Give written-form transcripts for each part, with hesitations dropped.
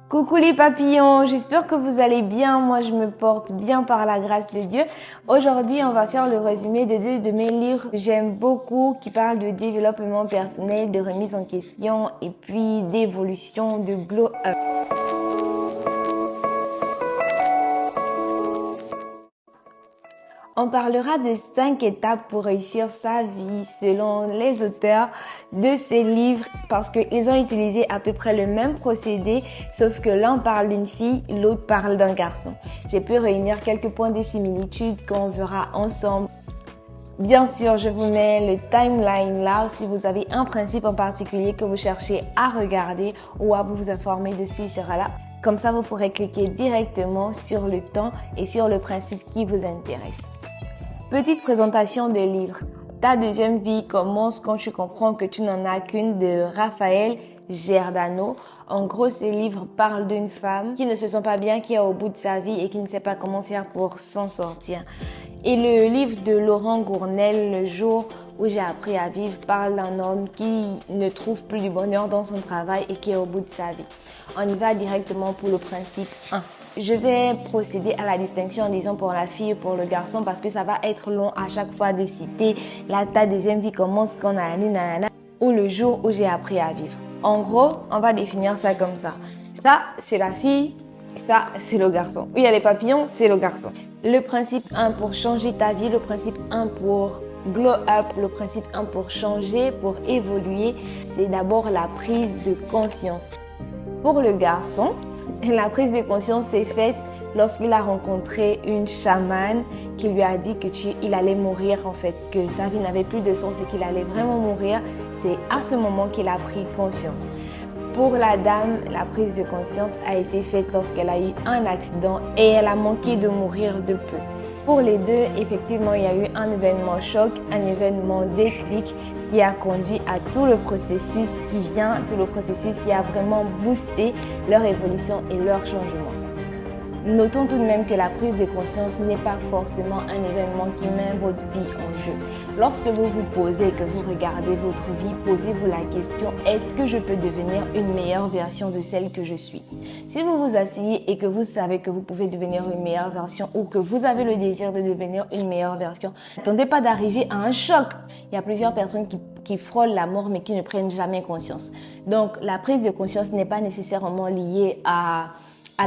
Coucou les papillons, j'espère que vous allez bien. Moi, je me porte bien par la grâce de Dieu. Aujourd'hui, on va faire le résumé de deux de mes livres que j'aime beaucoup, qui parlent de développement personnel, de remise en question et puis d'évolution, de glow up. On parlera de 5 étapes pour réussir sa vie selon les auteurs de ces livres parce qu'ils ont utilisé à peu près le même procédé, sauf que l'un parle d'une fille, l'autre parle d'un garçon. J'ai pu réunir quelques points de similitude qu'on verra ensemble. Bien sûr, je vous mets le timeline là si vous avez un principe en particulier que vous cherchez à regarder ou à vous informer dessus, il sera là. Comme ça, vous pourrez cliquer directement sur le temps et sur le principe qui vous intéresse. Petite présentation des livres. Ta deuxième vie commence quand tu comprends que tu n'en as qu'une de Raphaël Giordano. En gros, ces livres parlent d'une femme qui ne se sent pas bien, qui est au bout de sa vie et qui ne sait pas comment faire pour s'en sortir. Et le livre de Laurent Gournel, Le jour où j'ai appris à vivre, parle d'un homme qui ne trouve plus du bonheur dans son travail et qui est au bout de sa vie. On y va directement pour le principe 1. Je vais procéder à la distinction en disant pour la fille et pour le garçon parce que ça va être long à chaque fois de citer ta deuxième vie commence quand nanana ou le jour où j'ai appris à vivre. En gros, on va définir ça comme ça. Ça, c'est la fille, ça, c'est le garçon. Il y a les papillons, c'est le garçon. Le principe 1 pour changer ta vie, le principe 1 pour glow up, le principe 1 pour changer, pour évoluer, c'est d'abord la prise de conscience. Pour le garçon, la prise de conscience s'est faite lorsqu'il a rencontré une chamane qui lui a dit qu'il allait mourir en fait, que sa vie n'avait plus de sens et qu'il allait vraiment mourir. C'est à ce moment qu'il a pris conscience. Pour la dame, la prise de conscience a été faite lorsqu'elle a eu un accident et elle a manqué de mourir de peu. Pour les deux, effectivement, il y a eu un événement choc, un événement déclic qui a conduit à tout le processus qui vient, tout le processus qui a vraiment boosté leur évolution et leur changement. Notons tout de même que la prise de conscience n'est pas forcément un événement qui met votre vie en jeu. Lorsque vous vous posez, que vous regardez votre vie, posez-vous la question, est-ce que je peux devenir une meilleure version de celle que je suis? Si vous vous asseyez et que vous savez que vous pouvez devenir une meilleure version ou que vous avez le désir de devenir une meilleure version, n'attendez pas d'arriver à un choc. Il y a plusieurs personnes qui frôlent la mort mais qui ne prennent jamais conscience. Donc la prise de conscience n'est pas nécessairement liée à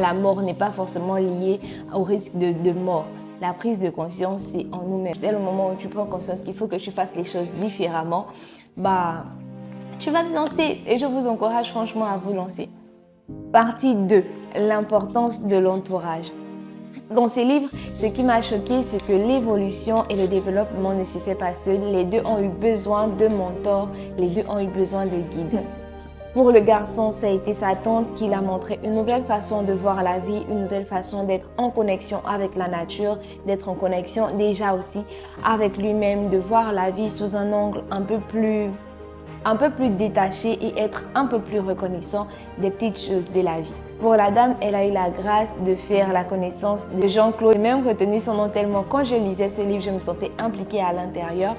la mort, n'est pas forcément liée au risque de mort. La prise de conscience, c'est en nous-mêmes. Dès le moment où tu prends conscience qu'il faut que tu fasses les choses différemment, tu vas te lancer et je vous encourage franchement à vous lancer. Partie 2, l'importance de l'entourage. Dans ces livres, ce qui m'a choqué, c'est que l'évolution et le développement ne se fait pas seul. Les deux ont eu besoin de mentors, les deux ont eu besoin de guides. Pour le garçon, ça a été sa tante qui l'a montré une nouvelle façon de voir la vie, une nouvelle façon d'être en connexion avec la nature, d'être en connexion déjà aussi avec lui-même, de voir la vie sous un angle un peu plus détaché et être un peu plus reconnaissant des petites choses de la vie. Pour la dame, elle a eu la grâce de faire la connaissance de Jean-Claude. J'ai même retenu son nom tellement quand je lisais ce livre, je me sentais impliquée à l'intérieur.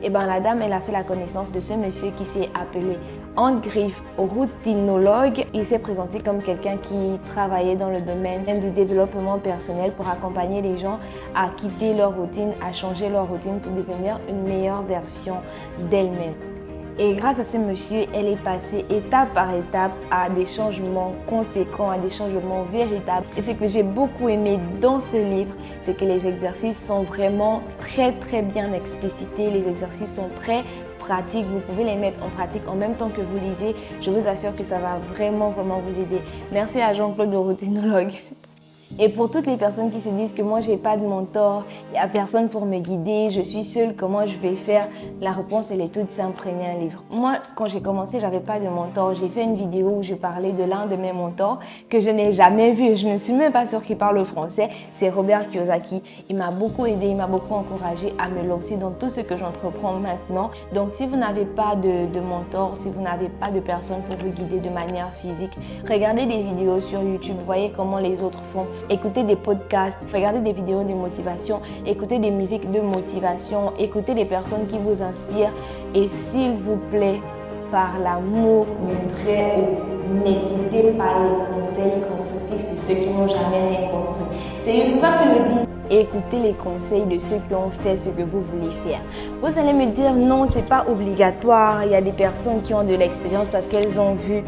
Et la dame, elle a fait la connaissance de ce monsieur qui s'est appelé Anne Griff, routinologue. Il s'est présenté comme quelqu'un qui travaillait dans le domaine du développement personnel pour accompagner les gens à quitter leur routine, à changer leur routine pour devenir une meilleure version d'elle-même. Et grâce à ce monsieur, elle est passée étape par étape à des changements conséquents, à des changements véritables. Et ce que j'ai beaucoup aimé dans ce livre, c'est que les exercices sont vraiment très bien explicités. Les exercices sont très pratiques. Vous pouvez les mettre en pratique en même temps que vous lisez. Je vous assure que ça va vraiment vous aider. Merci à Jean-Claude le routinologue. Et pour toutes les personnes qui se disent que moi j'ai pas de mentor, il n'y a personne pour me guider, je suis seule, comment je vais faire? La réponse elle est toute simple, prenez un livre. Moi quand j'ai commencé j'avais pas de mentor, j'ai fait une vidéo où je parlais de l'un de mes mentors que je n'ai jamais vu, je ne suis même pas sûre qu'il parle français, c'est Robert Kiyosaki. Il m'a beaucoup aidé, il m'a beaucoup encouragé à me lancer dans tout ce que j'entreprends maintenant. Donc si vous n'avez pas de mentor, si vous n'avez pas de personne pour vous guider de manière physique, regardez des vidéos sur YouTube, voyez comment les autres font. Écoutez des podcasts, regardez des vidéos de motivation, écoutez des musiques de motivation, écoutez des personnes qui vous inspirent et s'il vous plaît, par l'amour du très haut, n'écoutez pas les conseils constructifs de ceux qui n'ont jamais rien construit. C'est Youssoupha qui le dit. Écoutez les conseils de ceux qui ont fait ce que vous voulez faire. Vous allez me dire non, c'est pas obligatoire. Il y a des personnes qui ont de l'expérience parce qu'elles ont vu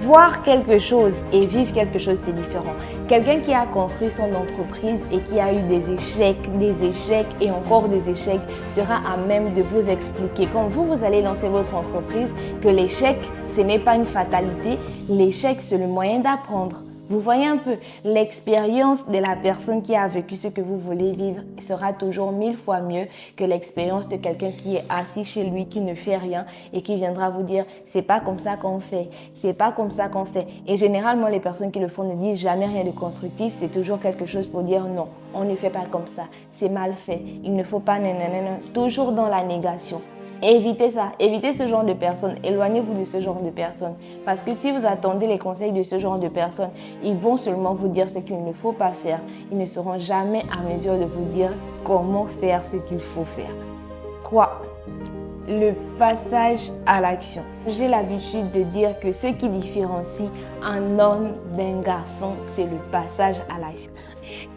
voir quelque chose et vivre quelque chose, c'est différent. Quelqu'un qui a construit son entreprise et qui a eu des échecs et encore des échecs sera à même de vous expliquer quand vous allez lancer votre entreprise que l'échec, ce n'est pas une fatalité. L'échec, c'est le moyen d'apprendre. Vous voyez un peu, l'expérience de la personne qui a vécu ce que vous voulez vivre sera toujours 1000 fois mieux que l'expérience de quelqu'un qui est assis chez lui, qui ne fait rien et qui viendra vous dire c'est pas comme ça qu'on fait, c'est pas comme ça qu'on fait. Et généralement, les personnes qui le font ne disent jamais rien de constructif, c'est toujours quelque chose pour dire non, on ne fait pas comme ça, c'est mal fait, il ne faut pas nanana, toujours dans la négation. Évitez ça, évitez ce genre de personnes, éloignez-vous de ce genre de personnes. Parce que si vous attendez les conseils de ce genre de personnes, ils vont seulement vous dire ce qu'il ne faut pas faire. Ils ne seront jamais à mesure de vous dire comment faire ce qu'il faut faire. 3. Le passage à l'action. J'ai l'habitude de dire que ce qui différencie un homme d'un garçon, c'est le passage à l'action.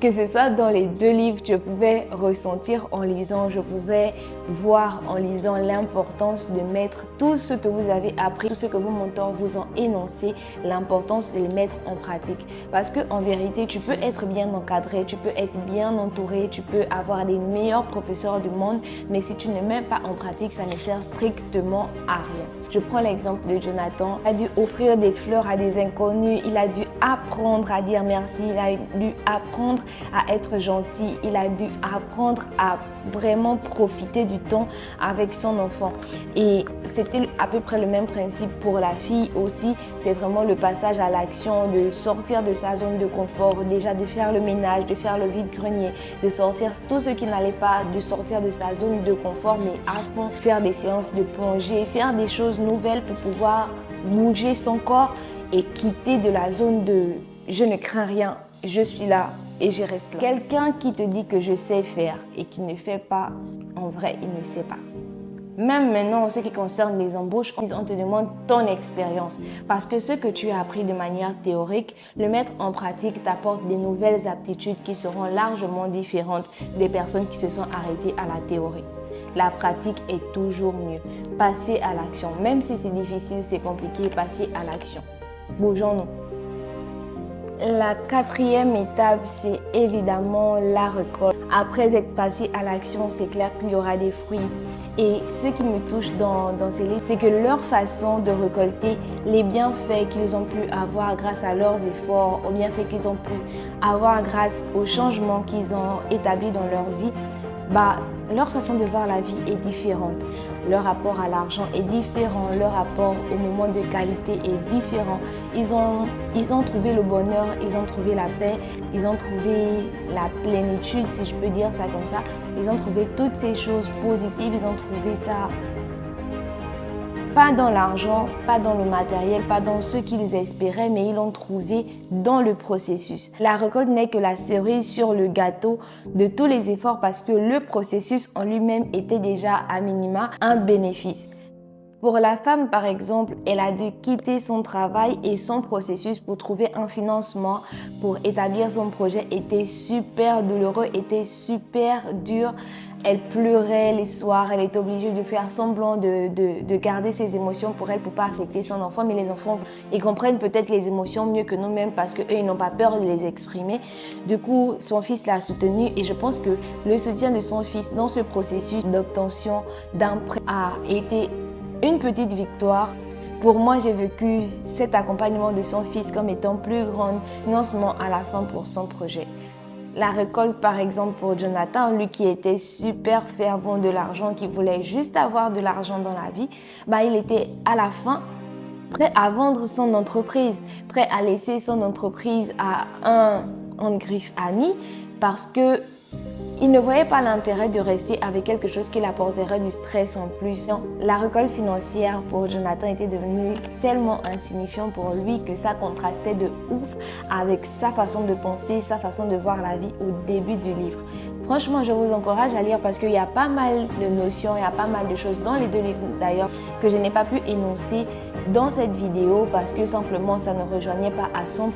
Que ce soit dans les deux livres, je pouvais ressentir en lisant, je pouvais voir en lisant l'importance de mettre tout ce que vous avez appris, tout ce que vos mentors vous ont énoncé, l'importance de les mettre en pratique. Parce qu'en vérité, tu peux être bien encadré, tu peux être bien entouré, tu peux avoir les meilleurs professeurs du monde, mais si tu ne mets pas en pratique, ça ne sert strictement à rien. Je prends l'exemple de Jonathan. Il a dû offrir des fleurs à des inconnus, il a dû apprendre à dire merci, il a dû apprendre à être gentil, il a dû apprendre à vraiment profiter du temps avec son enfant. Et c'était à peu près le même principe pour la fille aussi. C'est vraiment le passage à l'action, de sortir de sa zone de confort, déjà de faire le ménage, de faire le vide-grenier, de sortir tout ce qui n'allait pas, de sortir de sa zone de confort, mais à fond, faire des séances de plongée, faire des choses nouvelles pour pouvoir bouger son corps et quitter de la zone de « je ne crains rien, je suis là ». Et je reste là. Quelqu'un qui te dit que je sais faire et qui ne fait pas, en vrai, il ne sait pas. Même maintenant, en ce qui concerne les embauches, on te demande ton expérience. Parce que ce que tu as appris de manière théorique, le mettre en pratique t'apporte des nouvelles aptitudes qui seront largement différentes des personnes qui se sont arrêtées à la théorie. La pratique est toujours mieux. Passez à l'action. Même si c'est difficile, c'est compliqué, passez à l'action. Bougeons-nous. La quatrième étape, c'est évidemment la récolte. Après être passé à l'action, c'est clair qu'il y aura des fruits. Et ce qui me touche dans ces livres, c'est que leur façon de récolter les bienfaits qu'ils ont pu avoir grâce à leurs efforts, aux bienfaits qu'ils ont pu avoir grâce aux changements qu'ils ont établis dans leur vie, leur façon de voir la vie est différente. Leur rapport à l'argent est différent, leur rapport au moment de qualité est différent. Ils ont trouvé le bonheur, ils ont trouvé la paix, ils ont trouvé la plénitude, si je peux dire ça comme ça. Ils ont trouvé toutes ces choses positives, ils ont trouvé ça pas dans l'argent, pas dans le matériel, pas dans ce qu'ils espéraient, mais ils l'ont trouvé dans le processus. La récolte n'est que la cerise sur le gâteau de tous les efforts parce que le processus en lui-même était déjà à minima un bénéfice. Pour la femme, par exemple, elle a dû quitter son travail et son processus pour trouver un financement pour établir son projet était super douloureux, était super dur. Elle pleurait les soirs, elle était obligée de faire semblant de garder ses émotions pour elle, pour pas affecter son enfant. Mais les enfants, ils comprennent peut-être les émotions mieux que nous-mêmes parce qu'eux, ils n'ont pas peur de les exprimer. Du coup, son fils l'a soutenue et je pense que le soutien de son fils dans ce processus d'obtention d'un prêt a été une petite victoire. Pour moi, j'ai vécu cet accompagnement de son fils comme étant plus grand financement à la fin pour son projet. La récolte, par exemple, pour Jonathan, lui qui était super fervent de l'argent, qui voulait juste avoir de l'argent dans la vie, il était à la fin prêt à vendre son entreprise, prêt à laisser son entreprise à un ami parce que il ne voyait pas l'intérêt de rester avec quelque chose qui l'apporterait du stress en plus. La récolte financière pour Jonathan était devenue tellement insignifiant pour lui que ça contrastait de ouf avec sa façon de penser, sa façon de voir la vie au début du livre. Franchement, je vous encourage à lire parce qu'il y a pas mal de notions, il y a pas mal de choses dans les deux livres d'ailleurs que je n'ai pas pu énoncer dans cette vidéo parce que simplement ça ne rejoignait pas à 100%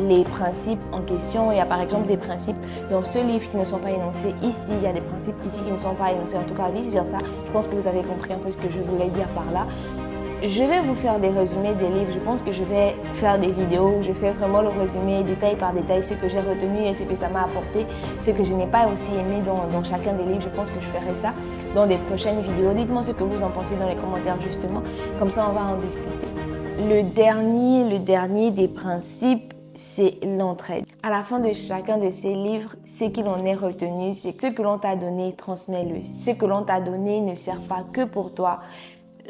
les principes en question. Il y a par exemple des principes dans ce livre qui ne sont pas énoncés ici, il y a des principes ici qui ne sont pas énoncés, en tout cas vice versa. Je pense que vous avez compris un peu ce que je voulais dire par là. Je vais vous faire des résumés des livres. Je pense que je vais faire des vidéos où je fais vraiment le résumé détail par détail, ce que j'ai retenu et ce que ça m'a apporté, ce que je n'ai pas aussi aimé dans chacun des livres. Je pense que je ferai ça dans des prochaines vidéos. Dites-moi ce que vous en pensez dans les commentaires justement. Comme ça, on va en discuter. Le dernier des principes, c'est l'entraide. À la fin de chacun de ces livres, ce qu'il en est retenu, c'est que ce que l'on t'a donné, transmets-le. Ce que l'on t'a donné ne sert pas que pour toi.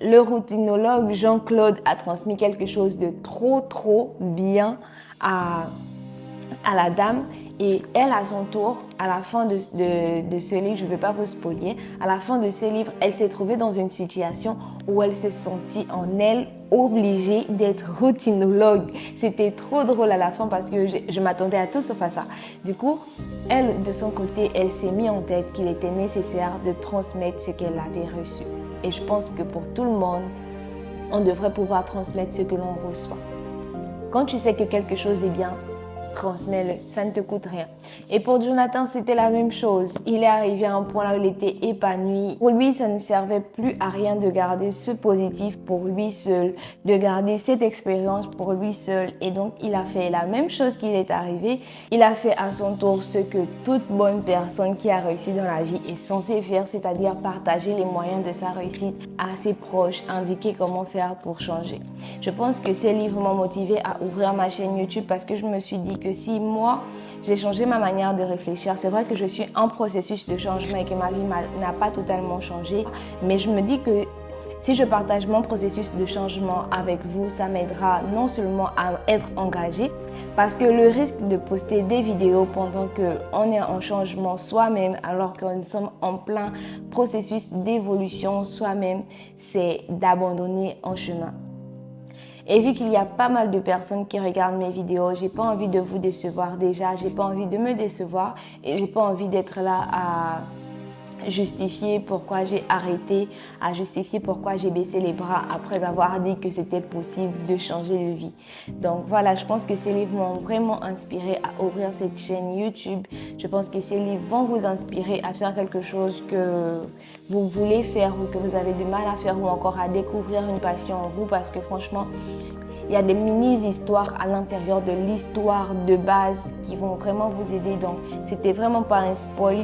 Le routinologue Jean-Claude a transmis quelque chose de trop bien à la dame et elle, à son tour, à la fin de ce livre, je ne vais pas vous spoiler, à la fin de ce livre, elle s'est trouvée dans une situation où elle s'est sentie en elle obligée d'être routinologue. C'était trop drôle à la fin parce que je m'attendais à tout sauf à ça. Du coup, elle, de son côté, elle s'est mis en tête qu'il était nécessaire de transmettre ce qu'elle avait reçu. Et je pense que pour tout le monde, on devrait pouvoir transmettre ce que l'on reçoit. Quand tu sais que quelque chose est bien, transmets-le, ça ne te coûte rien. Et pour Jonathan, c'était la même chose. Il est arrivé à un point là où il était épanoui. Pour lui, ça ne servait plus à rien de garder ce positif pour lui seul, de garder cette expérience pour lui seul. Et donc, il a fait la même chose qu'il est arrivé. Il a fait à son tour ce que toute bonne personne qui a réussi dans la vie est censée faire, c'est-à-dire partager les moyens de sa réussite à ses proches, indiquer comment faire pour changer. Je pense que ces livres m'ont motivé à ouvrir ma chaîne YouTube parce que je me suis dit que si moi, j'ai changé ma manière de réfléchir, c'est vrai que je suis en processus de changement et que ma vie n'a pas totalement changé, mais je me dis que si je partage mon processus de changement avec vous, ça m'aidera non seulement à être engagé, parce que le risque de poster des vidéos pendant qu'on est en changement soi-même, alors que nous sommes en plein processus d'évolution soi-même, c'est d'abandonner en chemin. Et vu qu'il y a pas mal de personnes qui regardent mes vidéos, j'ai pas envie de vous décevoir déjà, j'ai pas envie de me décevoir et j'ai pas envie d'être là à justifier pourquoi j'ai arrêté, à justifier pourquoi j'ai baissé les bras après avoir dit que c'était possible de changer de vie. Donc voilà, je pense que ces livres m'ont vraiment inspiré à ouvrir cette chaîne YouTube. Je pense que ces livres vont vous inspirer à faire quelque chose que vous voulez faire ou que vous avez du mal à faire ou encore à découvrir une passion en vous parce que franchement, il y a des mini-histoires à l'intérieur de l'histoire de base qui vont vraiment vous aider. Donc, c'était vraiment pas un spoil.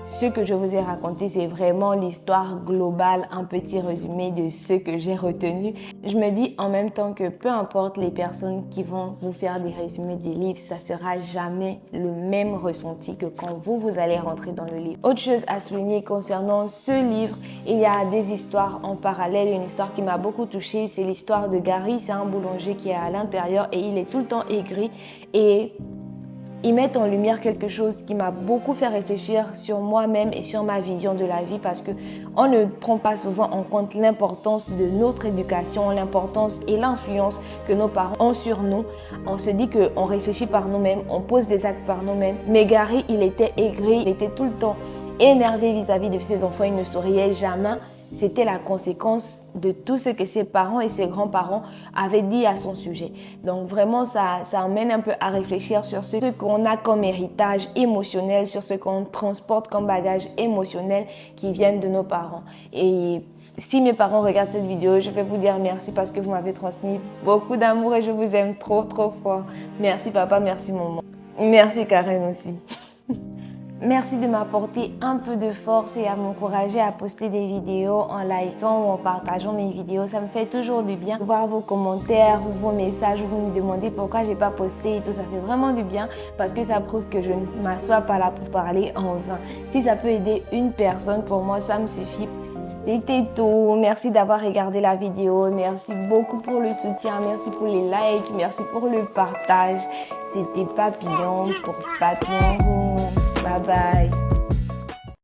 Ce que je vous ai raconté, c'est vraiment l'histoire globale, un petit résumé de ce que j'ai retenu. Je me dis en même temps que peu importe les personnes qui vont vous faire des résumés des livres, ça sera jamais le même ressenti que quand vous allez rentrer dans le livre. Autre chose à souligner concernant ce livre, il y a des histoires en parallèle. Une histoire qui m'a beaucoup touchée, c'est l'histoire de Gary. C'est un boulanger qui est à l'intérieur et il est tout le temps aigri et ils mettent en lumière quelque chose qui m'a beaucoup fait réfléchir sur moi-même et sur ma vision de la vie parce qu'on ne prend pas souvent en compte l'importance de notre éducation, l'importance et l'influence que nos parents ont sur nous. On se dit qu'on réfléchit par nous-mêmes, on pose des actes par nous-mêmes. Mais Gary, il était aigri, il était tout le temps énervé vis-à-vis de ses enfants, il ne souriait jamais. C'était la conséquence de tout ce que ses parents et ses grands-parents avaient dit à son sujet. Donc vraiment, ça emmène un peu à réfléchir sur ce qu'on a comme héritage émotionnel, sur ce qu'on transporte comme bagage émotionnel qui viennent de nos parents. Et si mes parents regardent cette vidéo, je vais vous dire merci parce que vous m'avez transmis beaucoup d'amour et je vous aime trop fort. Merci papa, merci maman. Merci Karen aussi. Merci de m'apporter un peu de force et à m'encourager à poster des vidéos en likant ou en partageant mes vidéos. Ça me fait toujours du bien. Voir vos commentaires ou vos messages où vous me demandez pourquoi j'ai pas posté et tout. Ça fait vraiment du bien parce que ça prouve que je ne m'assois pas là pour parler en vain. Si ça peut aider une personne, pour moi, ça me suffit. C'était tout. Merci d'avoir regardé la vidéo. Merci beaucoup pour le soutien. Merci pour les likes. Merci pour le partage. C'était Papillon pour Papillon. Bye bye.